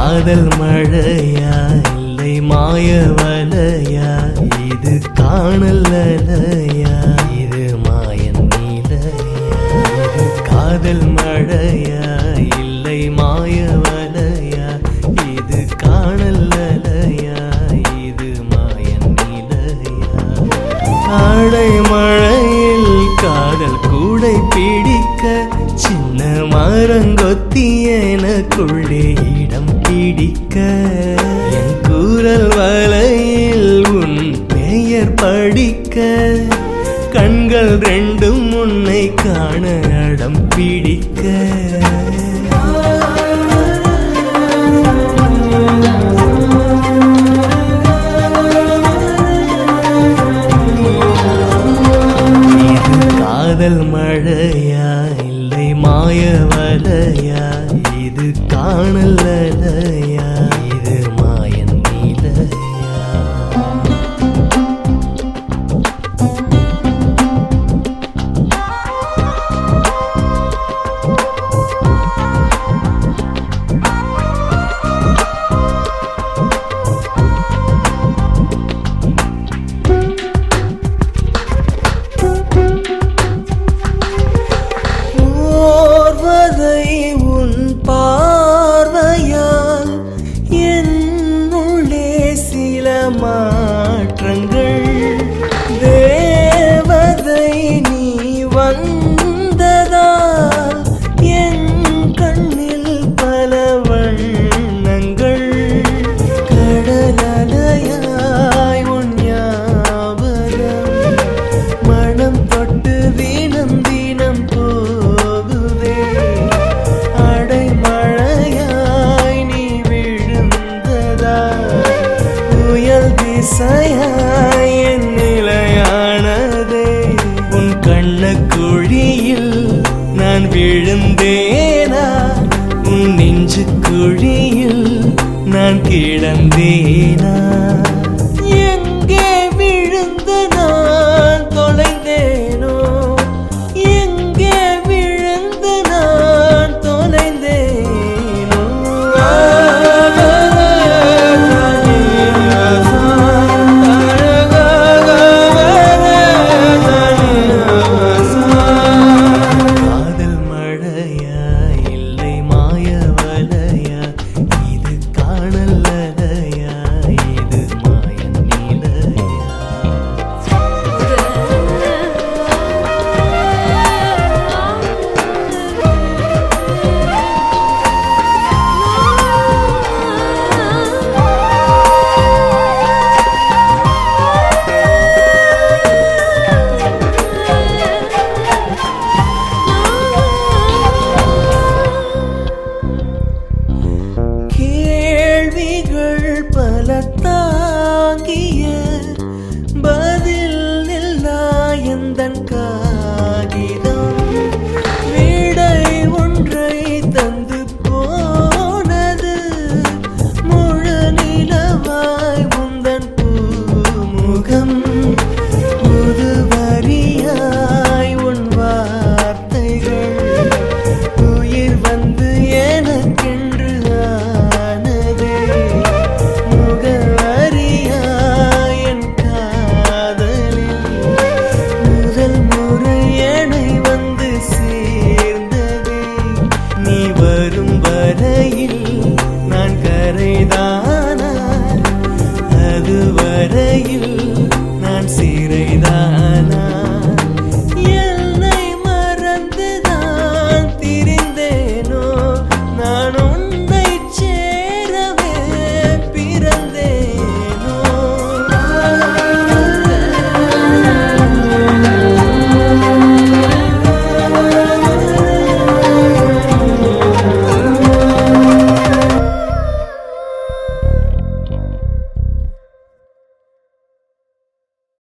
காதல் மழையா இல்லை மாயவலையா, இது காணல் அலையா இது மாயன் நீலையா. இது காதல் மழையா இல்லை மாயவலையா, இது காணல் அலையா இது மாயன் நீலையா. ஆடை மழையில் காதல் கூடை பிடிக்க, சின்ன மரங்கொத்தி எனக்குள்ளே இடம் பிடிக்க, என் குரல் வலையில் உன் பெயர் படிக்க, கண்கள் ரெண்டும் உன்னை காண அடம் பிடிக்க. காதல் மழையா இல்லை மாயவலையா, இது காணல் அலையா இது மாயன் நீலையா. உன் பார்வையால் என்னுள்ளே சில மாற்றங்கள், தேவதை நீ வந்ததால் என் கண்ணில் பல வண்ணங்கள், கடலலையாய் உன் ஞாபகம் மனம் தொட்டு தினம் தினம் போகுதே. அடை மழையாய் நீ விழுந்ததால் புயல் திசையாய் என் நிலையானதே. உன் கண்ண குழியில் நான் விழுந்தேனா, உன் நெஞ்சு குழியில் நான் கிடந்தேனா.